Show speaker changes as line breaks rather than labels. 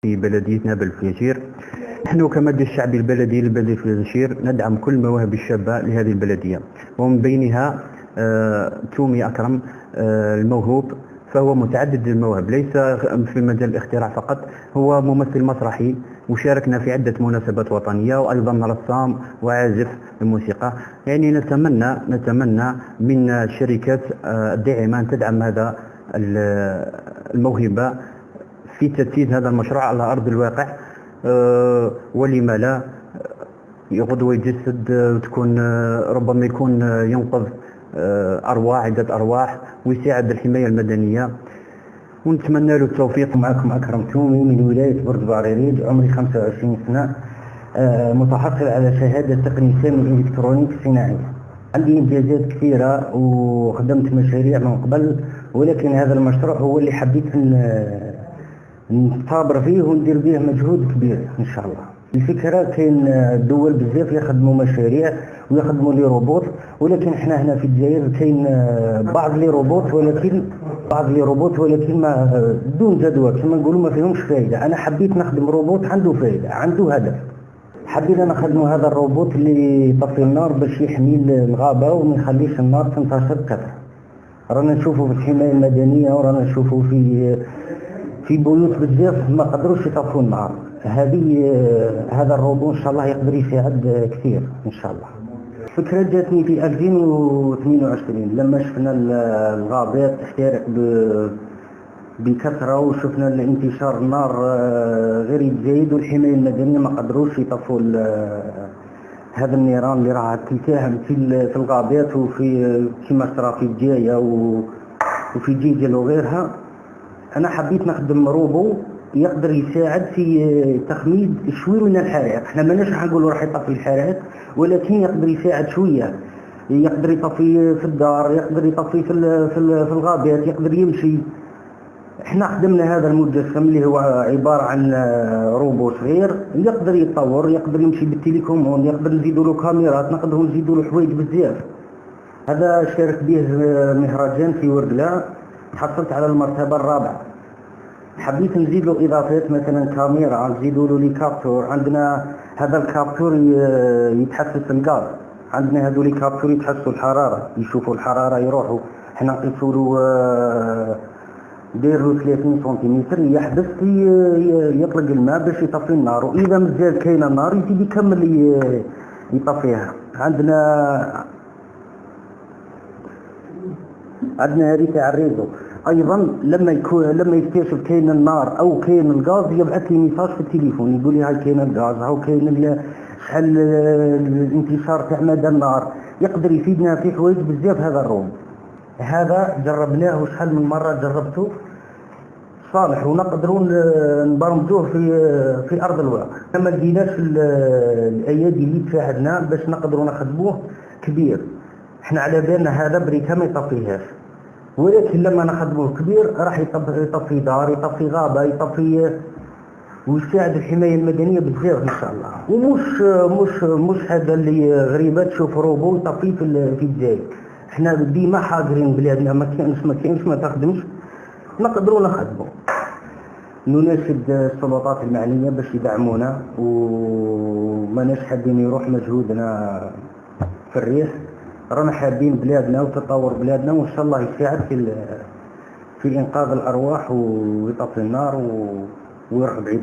في بلديتنا بالفيشير. نحن كمجلس الشعبي البلدي لبلدية الفيشير ندعم كل المواهب الشابة لهذه البلدية، ومن بينها تومي أكرم الموهوب، فهو متعدد المواهب ليس في مجال الاختراع فقط، هو ممثل مسرحي وشاركنا في عدة مناسبات وطنية، وأيضا رسام وعازف الموسيقى. يعني نتمنى من الشركات الداعمة أن تدعم هذا الموهبة في تنفيذ هذا المشروع على أرض الواقع. ولما لا غدوة يجسد تكون ربما يكون ينقذ عدة أرواح ويساعد الحماية المدنية، ونتمنى له التوفيق.
معكم أكرم تومي من ولاية برج بعريريج، عمري 25 سنة، متحصل على شهادة تقنية من الإلكترونيك الصناعي. عندي إنجازات كثيرة وخدمت مشاريع من قبل، ولكن هذا المشروع هو اللي حبيت نصابر فيه وندير به مجهود كبير إن شاء الله. الفكرة كاين الدول بزاف يخدموا مشاريع ويخدموا لي روبوت، ولكن احنا هنا في الجزائر كاين بعض لي روبوت ولكن ما دون جدوى كما نقولوا ما فيهمش فايدة. أنا حبيت نخدم روبوت عنده فايدة، عنده هدف. حبيت أنا نخدم هذا الروبوت اللي يطفي النار باش يحمي الغابة وما يخليش النار تنتشر بكثرة. رانا نشوفوا في الحماية المدنية ورانا نشوفوا في بيوت بزاف ما قدروش يطفوا النار. هذا الروبوت ان شاء الله يقدر يساعد كثير ان شاء الله. الفكرة جاتني في 2022 لما شفنا الغابات تحترق بكثرة، وشفنا انتشار النار غير يتزايد، والحماية المدنية ما قدروش يطفوا هذا النيران اللي راح تلتهم في الغابات وفي كما صرا في الجاية وفي جيجل وغيرها. أنا حبيت نخدم روبو يقدر يساعد في تخميد شوي من الحرائق. احنا ماناش نقولوا راح يطفي الحرائق، ولكن يقدر يساعد شوية، يقدر يطفي في الدار، يقدر يطفي في الغابات، يقدر يمشي. احنا خدمنا هذا المجسم اللي هو عبارة عن روبو صغير يقدر يتطور، يقدر يمشي بالتليكومون، يقدر نزيدوا له كاميرات، نقدروا نزيدوا له حوايج بزاف. هذا شارك به مهرجان في ورقلة، حصلت على المرتبة الرابعة. حبيت نزيد له إضافات، مثلا كاميرا، نزيدوا له لي كابتور. عندنا هذا الكابتور يتحسس الغاز، عندنا هذو لي كابتور يتحسوا الحرارة، يشوفوا الحرارة يروحوا. احنا نقيسوا له ديروا 30 سنتيمتر يحبس يطلق الماء باش يطفي النار، وإذا مازال كاينه النار يزيد يكمل يطفيها. عندنا هذه تاع الريزو ايضا، لما يكتشف كاين النار او كاين الغاز يبعث لي ميساج في التليفون يقول لي هاي كاين الغاز، هاو كاين شحال الانتشار تاع مدى النار. يقدر يفيدنا في حوايج بزاف. هذا الروم هذا جربناه شحال من مره، جربته صالح ونقدروا نبرمجوه في ارض الواقع. ما لقيناش الايادي اللي تساعدنا باش نقدروا نخدموه كبير. احنا على بالنا هذا بريكا ما يطفيهاش، ولكن لما نخدموه كبير راح يطفي دار، يطفي غابة، يطفي ويساعد الحماية المدنية بزاف ان شاء الله. ومش هذا اللي غريبة تشوف روبو يطفي في الجاي. احنا ديما حاضرين بلادنا، ما كاينش ما تخدمش نقدروا نخدموا. نناشد السلطات المعنية باش يدعمونا، وماناش حابين يروح مجهودنا في الريح. رانا حابين بلادنا وتطور بلادنا، وان شاء الله يساعد في انقاذ الارواح ويطفي النار ويروح بعيد.